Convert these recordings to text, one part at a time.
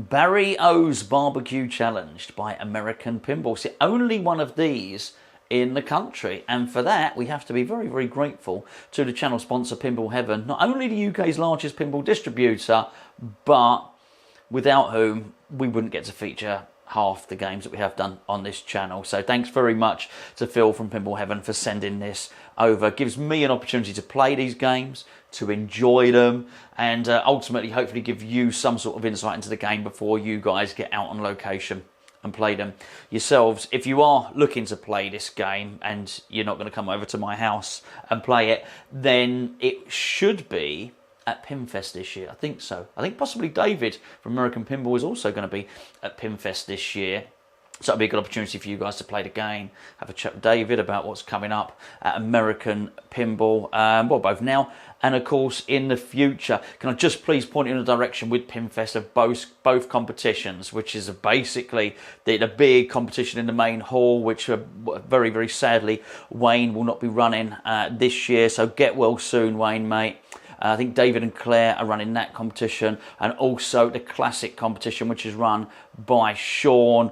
Barry O's Barbecue Challenge by American Pinball. It's the only one of these in the country, and for that we have to be very, very grateful to the channel sponsor Pinball Heaven, not only the UK's largest pinball distributor, but without whom we wouldn't get to feature half the games that we have done on this channel. So thanks very much to Phil from Pinball Heaven for sending this over. It gives me an opportunity to play these games, to enjoy them, and ultimately hopefully give you some sort of insight into the game before you guys get out on location and play them yourselves. If you are looking to play this game and you're not going to come over to my house and play it, then it should be at Pinfest this year. I think so. I think possibly David from American Pinball is also going to be at Pinfest this year. So that'll be a good opportunity for you guys to play the game, have a chat with David about what's coming up at American Pinball, well, both now and of course in the future. Can I just please point you in a direction with Pinfest of both competitions, which is basically the big competition in the main hall, which very, very sadly Wayne will not be running this year. So get well soon, Wayne, mate. I think David and Claire are running that competition, and also the classic competition, which is run by Sean.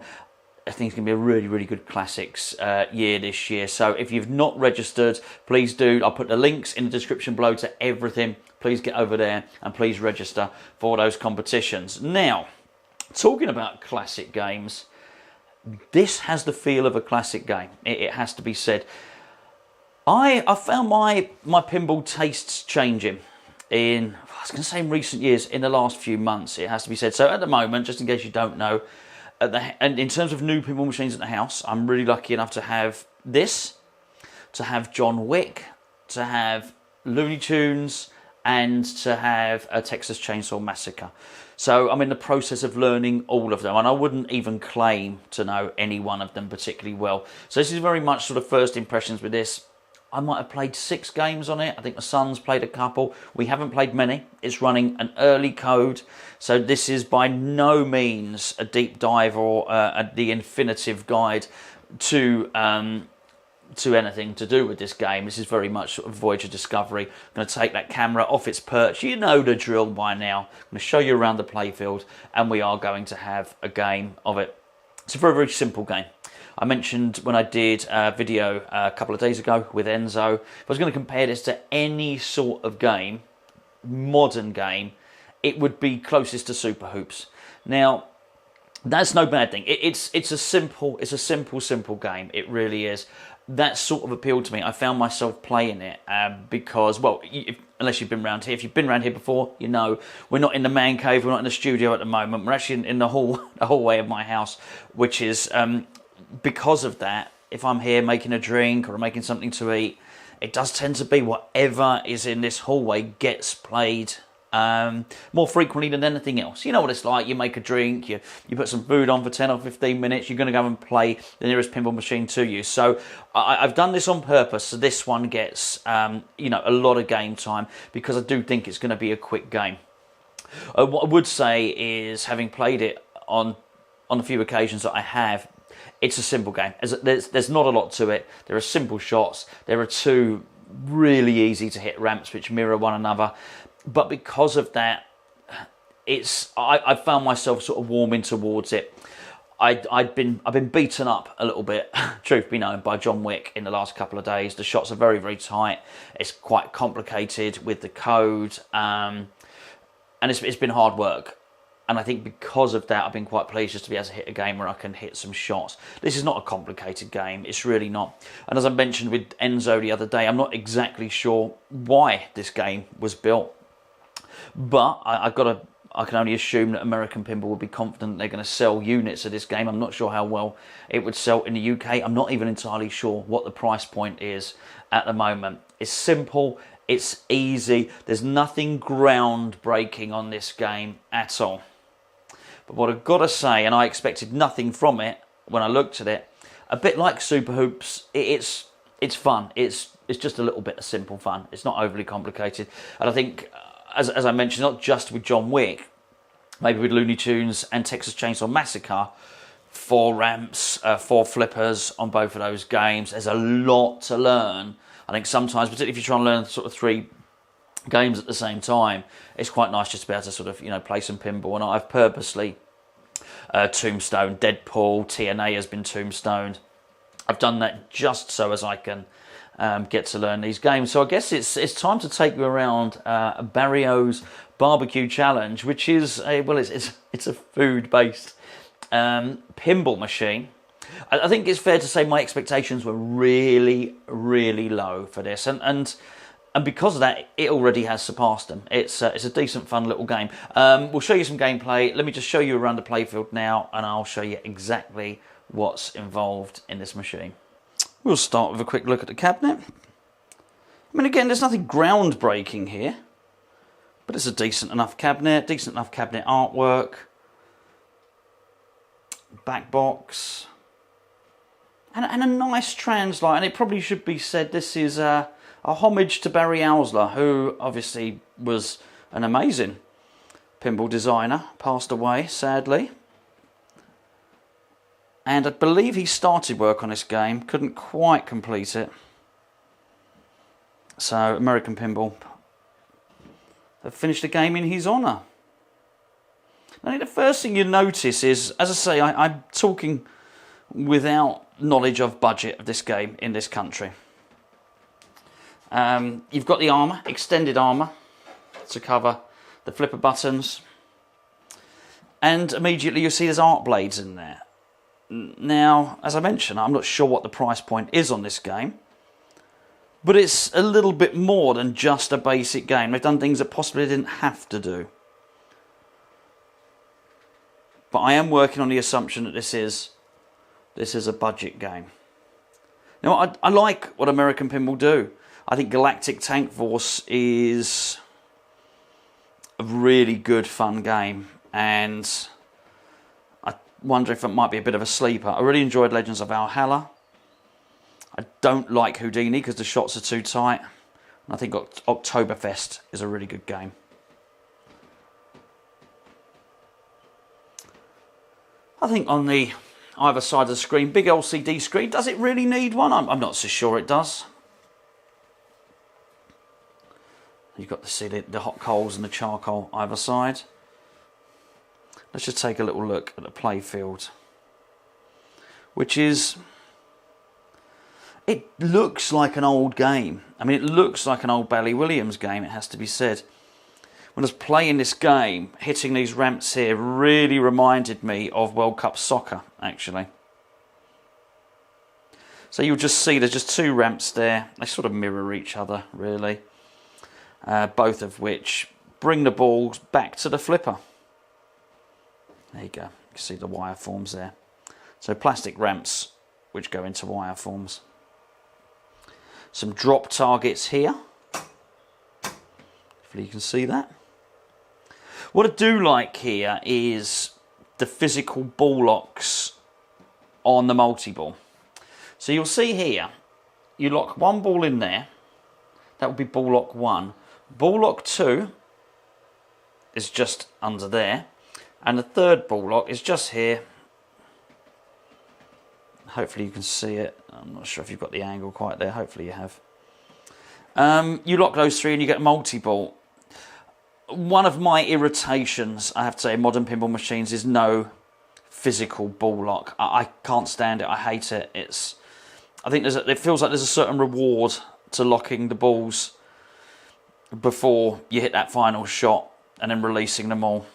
I think it's going to be a really, really good classics year this year. So if you've not registered, please do. I'll put the links in the description below to everything. Please get over there and please register for those competitions. Now, talking about classic games, this has the feel of a classic game. It has to be said. I found my pinball tastes changing in, I was going to say in recent years, in the last few months, it has to be said. So at the moment, just in case you don't know, and in terms of new pinball machines at the house, I'm really lucky enough to have this, to have John Wick, to have Looney Tunes, and to have a Texas Chainsaw Massacre. So I'm in the process of learning all of them, and I wouldn't even claim to know any one of them particularly well. So this is very much sort of first impressions with this. I might have played 6 games on it. I think my son's played a couple. We haven't played many. It's running an early code. So this is by no means a deep dive or the infinitive guide to anything to do with this game. This is very much sort of voyage of discovery. I'm going to take that camera off its perch. You know the drill by now. I'm going to show you around the playfield, and we are going to have a game of it. It's a very, very simple game. I mentioned when I did a video a couple of days ago with Enzo, if I was going to compare this to any sort of game, modern game, it would be closest to Super Hoops. Now, that's no bad thing. It's a simple game. It really is. That sort of appealed to me. I found myself playing it because, well, unless you've been around here. If you've been around here before, you know we're not in the man cave. We're not in the studio at the moment. We're actually in the hallway of my house, which is because of that. If I'm here making a drink or making something to eat, it does tend to be whatever is in this hallway gets played more frequently than anything else. You know what it's like. You make a drink, you put some food on for 10 or 15 minutes, you're going to go and play the nearest pinball machine to you. So I've done this on purpose, so this one gets you know, a lot of game time, because I do think it's going to be a quick game. What I would say is, having played it on a few occasions that I have, it's a simple game. There's not a lot to it. There are simple shots. There are 2 really easy to hit ramps which mirror one another. But because of that, I found myself sort of warming towards it. I've been beaten up a little bit, truth be known, by John Wick in the last couple of days. The shots are very, very tight. It's quite complicated with the code, and it's been hard work. And I think because of that, I've been quite pleased just to be able to hit a game where I can hit some shots. This is not a complicated game. It's really not. And as I mentioned with Enzo the other day, I'm not exactly sure why this game was built. But I can only assume that American Pinball would be confident they're going to sell units of this game. I'm not sure how well it would sell in the UK. I'm not even entirely sure what the price point is at the moment. It's simple. It's easy. There's nothing groundbreaking on this game at all. But what I've got to say, and I expected nothing from it when I looked at it, a bit like Super Hoops, it's fun. It's just a little bit of simple fun. It's not overly complicated. And I think, as I mentioned, not just with John Wick, maybe with Looney Tunes and Texas Chainsaw Massacre, 4 ramps, 4 flippers on both of those games. There's a lot to learn. I think sometimes, particularly if you're trying to learn sort of 3 games at the same time, it's quite nice just to be able to sort of, you know, play some pinball. And I've purposely tombstone. Deadpool, TNA has been tombstoned. I've done that just so as I can get to learn these games. So I guess it's time to take you around Barry Oursler's Barbecue Challenge, which is it's a food-based pinball machine. I think it's fair to say my expectations were really, really low for this, and because of that, it already has surpassed them. It's a decent, fun little game. We'll show you some gameplay. Let me just show you around the playfield now, and I'll show you exactly what's involved in this machine. We'll start with a quick look at the cabinet. I mean, again, there's nothing groundbreaking here, but it's a decent enough cabinet artwork, back box, and a nice translite. And it probably should be said this is a homage to Barry Oursler, who obviously was an amazing pinball designer, passed away sadly. And I believe he started work on this game, couldn't quite complete it. So American Pinball have finished the game in his honour. I think the first thing you notice is, as I say, I'm talking without knowledge of budget of this game in this country. You've got the armour, extended armour, to cover the flipper buttons. And immediately you see there's art blades in there. Now, as I mentioned, I'm not sure what the price point is on this game, but it's a little bit more than just a basic game. They've done things that possibly didn't have to do. But I am working on the assumption that this is a budget game. Now, I like what American Pinball do. I think Galactic Tank Force is a really good, fun game, and wonder if it might be a bit of a sleeper. I really enjoyed Legends of Valhalla. I don't like Houdini because the shots are too tight. And I think Oktoberfest is a really good game. I think on the either side of the screen, big LCD screen, does it really need one? I'm not so sure it does. You've got to see the hot coals and the charcoal either side. Let's just take a little look at the playfield, which is, it looks like an old game. I mean, it looks like an old Bally Williams game, it has to be said. When I was playing this game, hitting these ramps here really reminded me of World Cup soccer, actually. So you'll just see there's just two ramps there. They sort of mirror each other, really. Both of which bring the balls back to the flipper. There you go, you can see the wire forms there. So plastic ramps which go into wire forms. Some drop targets here. Hopefully you can see that. What I do like here is the physical ball locks on the multi-ball. So you'll see here, you lock one ball in there, that would be ball lock 1. Ball lock 2 is just under there. And the third ball lock is just here. Hopefully you can see it. I'm not sure if you've got the angle quite there. Hopefully you have. You lock those three and you get a multi-ball. One of my irritations, I have to say, in modern pinball machines is no physical ball lock. I can't stand it. I hate it. I think it feels like there's a certain reward to locking the balls before you hit that final shot and then releasing them all.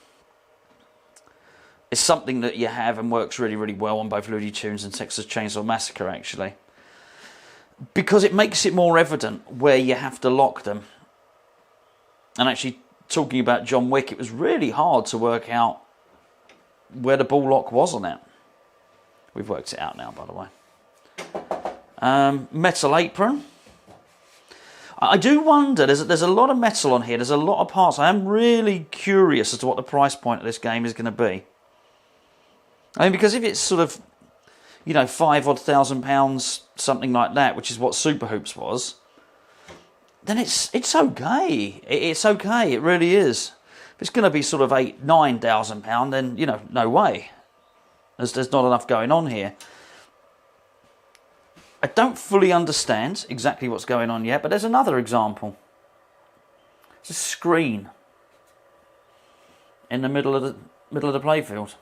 It's something that you have and works really, really well on both Looney Tunes and Texas Chainsaw Massacre, actually. Because it makes it more evident where you have to lock them. And actually, talking about John Wick, it was really hard to work out where the ball lock was on it. We've worked it out now, by the way. Metal apron. I do wonder, there's a lot of metal on here, there's a lot of parts. I am really curious as to what the price point of this game is going to be. I mean, because if it's sort of, you know, £5,000, something like that, which is what Super Hoops was, then it's okay. It's okay, it really is. If it's going to be sort of £9,000, then, you know, no way. There's not enough going on here. I don't fully understand exactly what's going on yet, but there's another example. It's a screen in the middle of the playfield.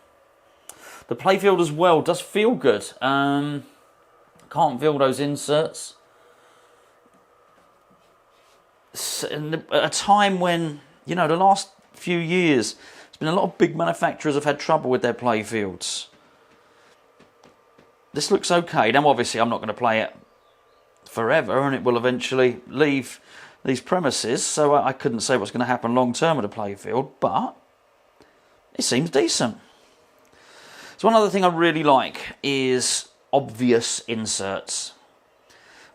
The playfield as well does feel good. Can't feel those inserts. At a time when, you know, the last few years, there's been a lot of big manufacturers have had trouble with their playfields. This looks okay. Now, obviously, I'm not going to play it forever, and it will eventually leave these premises, so I couldn't say what's going to happen long term with the playfield, but it seems decent. So one other thing I really like is obvious inserts.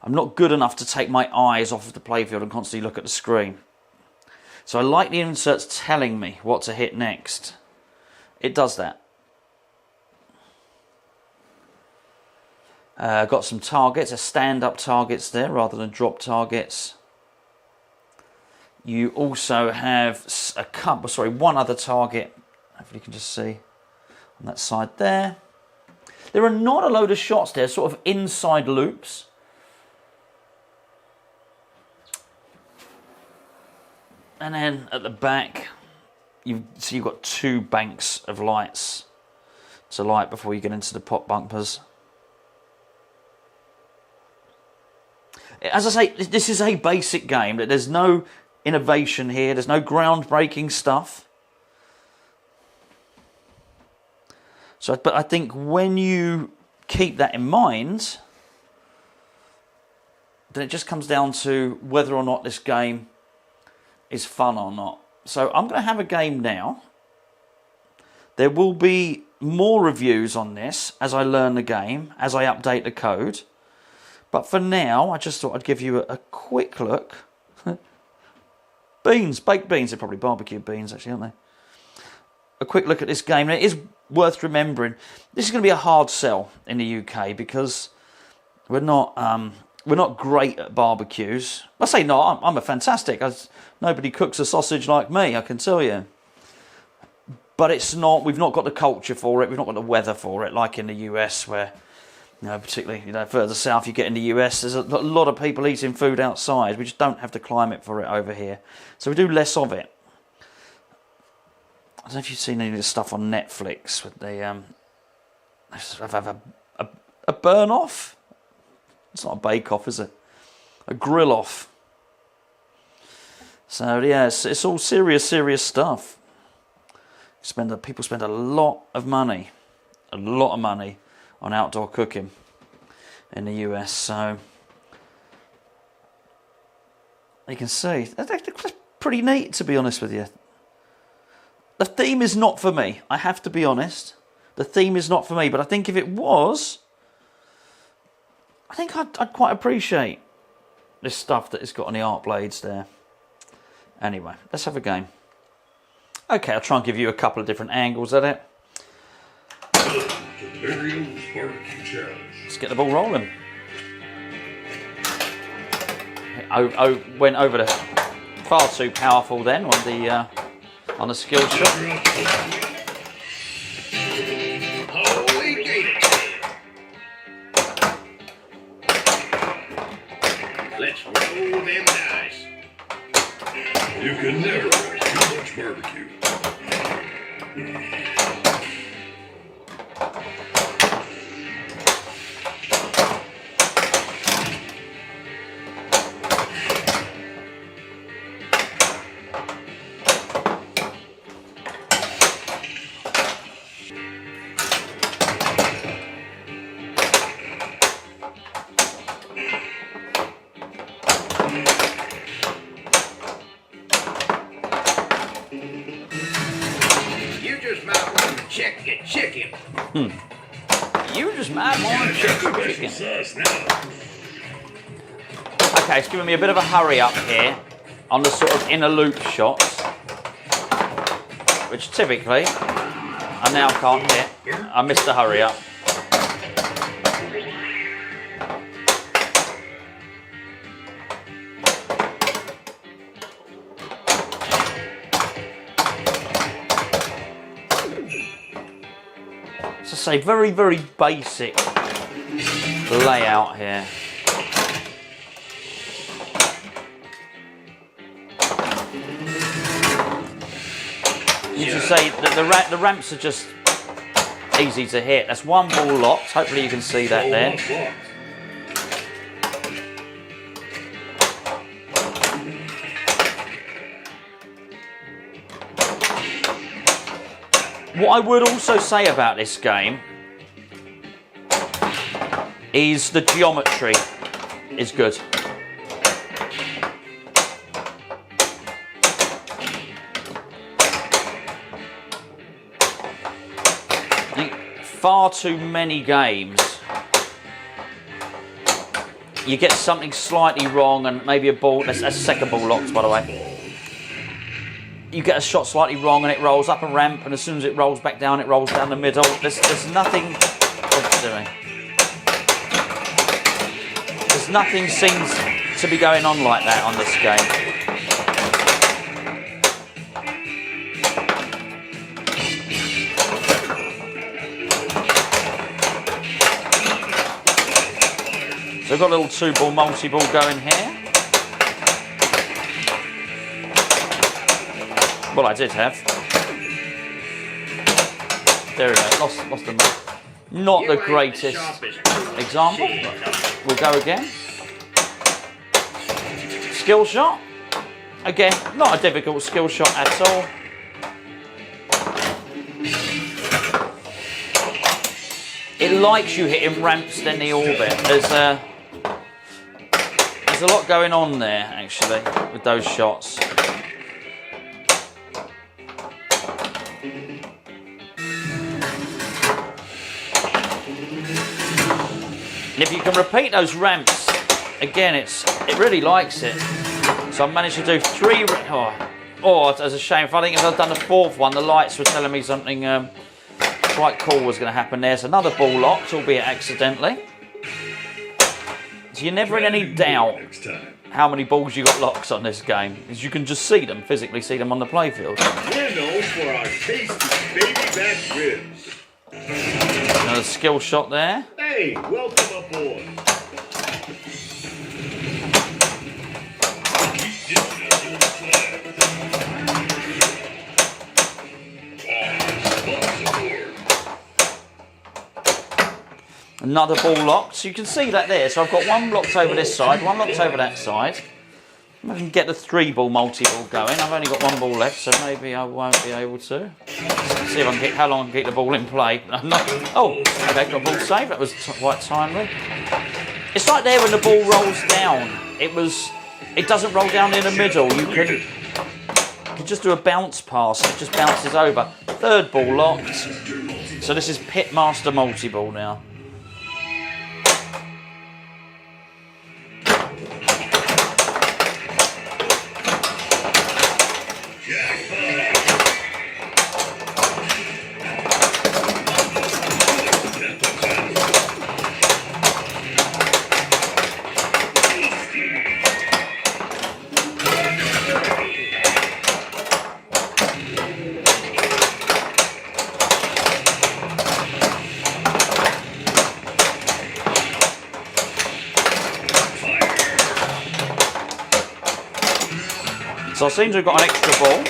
I'm not good enough to take my eyes off of the playfield and constantly look at the screen. So I like the inserts telling me what to hit next. It does that. Got some targets, stand-up targets there rather than drop targets. You also have one other target. Hopefully you can just see on that side there. There are not a load of shots there, sort of inside loops. And then at the back, you've got 2 banks of lights to light before you get into the pop bumpers. As I say, this is a basic game. There's no innovation here. There's no groundbreaking stuff. So, but I think when you keep that in mind, then it just comes down to whether or not this game is fun or not. So I'm going to have a game now. There will be more reviews on this as I learn the game, as I update the code. But for now, I just thought I'd give you a quick look. Beans, baked beans. They're probably barbecue beans, actually, aren't they? A quick look at this game. And it is worth remembering. This is going to be a hard sell in the UK because we're not great at barbecues. I say not. I'm a fantastic. Nobody cooks a sausage like me, I can tell you. But it's not. We've not got the culture for it. We've not got the weather for it, like in the US, where, you know, particularly, you know, further south you get in the US, there's a lot of people eating food outside. We just don't have the climate for it over here, so we do less of it. I don't know if you've seen any of this stuff on Netflix with the have a burn off. It's not a bake off, is it? A grill off. So yeah, it's all serious stuff. People spend a lot of money on outdoor cooking in the US. So you can see that's pretty neat, to be honest with you. The theme is not for me. I have to be honest. The theme is not for me. But I think if it was, I think I'd quite appreciate this stuff that it's got on the art blades there. Anyway, let's have a game. Okay, I'll try and give you a couple of different angles at it. Let's get the ball rolling. Went over the far too powerful then on the skill shot. Let's roll them dice. You can never have too much barbecue. Check your chicken. You just might want to check your chicken. Okay, it's giving me a bit of a hurry up here on the sort of inner loop shots, which typically I now can't hit. I missed the hurry up. Say very, very basic layout here. You should say that the ramps are just easy to hit. That's one ball locked. Hopefully you can see that there. What I would also say about this game is the geometry is good. I think far too many games you get something slightly wrong and maybe a ball, that's a second ball locked by the way. You get a shot slightly wrong and it rolls up a ramp, and as soon as it rolls back down, it rolls down the middle. There's nothing. What's it doing? There's nothing seems to be going on like that on this game. So I've got a little 2-ball multi-ball going here. Well, I did have. There we go. Lost the mark. Not the greatest example. We'll go again. Skill shot. Again, not a difficult skill shot at all. It likes you hitting ramps in the orbit. There's a lot going on there, actually, with those shots. And if you can repeat those ramps, again, it really likes it. So I've managed to do 3. Oh, that's a shame. If I'd done the 4th one, the lights were telling me something quite cool was going to happen there. So another ball locked, albeit accidentally. So you're never in any doubt how many balls you got locks on this game, because you can just see them, physically see them on the playfield. We're known for our tasty baby back ribs. Another skill shot there. Hey, welcome aboard. Another ball locked, so you can see that there. So I've got one locked over this side, one locked over that side. I can get the 3-ball multi-ball going. I've only got 1 ball left, so maybe I won't be able to. Let's see if I can get how long I can keep the ball in play. Oh, okay, got a ball save. That was quite timely. It's like there when the ball rolls down. It doesn't roll down in the middle. You can just do a bounce pass. It just bounces over. 3rd ball locked. So this is Pitmaster multi-ball now. So I seem to have got an extra ball.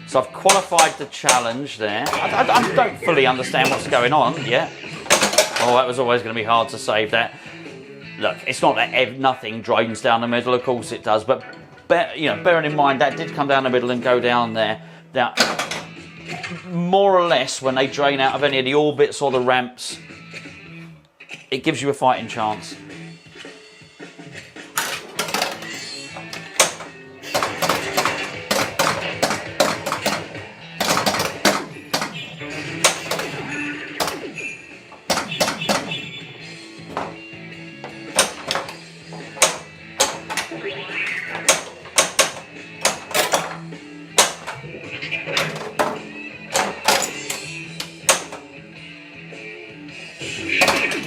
So I've qualified the challenge there. I don't fully understand what's going on yet. Oh, that was always going to be hard to save that. Look, it's not that nothing drains down the middle, of course it does, but bearing in mind that did come down the middle and go down there. Now, more or less, when they drain out of any of the orbits or the ramps, it gives you a fighting chance.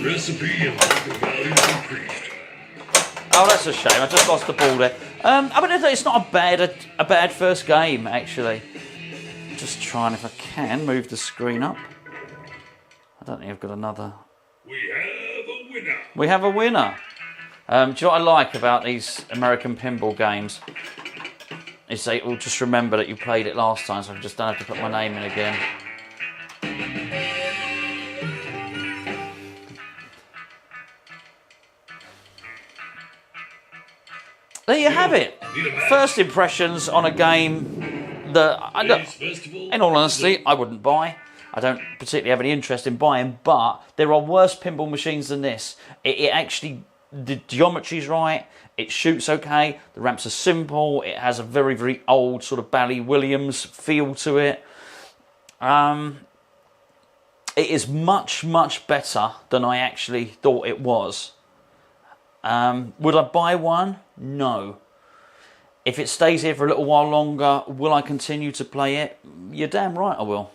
Recipe and market values increased. Oh, that's a shame. I just lost the ball there. I mean, it's not a bad first game, actually. Just trying, if I can, move the screen up. I don't think I've got another. We have a winner. We have a winner. Do you know what I like about these American pinball games? Is they will just remember that you played it last time, so I just don't have to put my name in again. There you have it. First impressions on a game that, in all honesty, I wouldn't buy. I don't particularly have any interest in buying, but there are worse pinball machines than this. It actually, the geometry's right, it shoots okay, the ramps are simple, it has a very, very old sort of Bally Williams feel to it. It is much, much better than I actually thought it was. Would I buy one? No. If it stays here for a little while longer, will I continue to play it? You're damn right I will.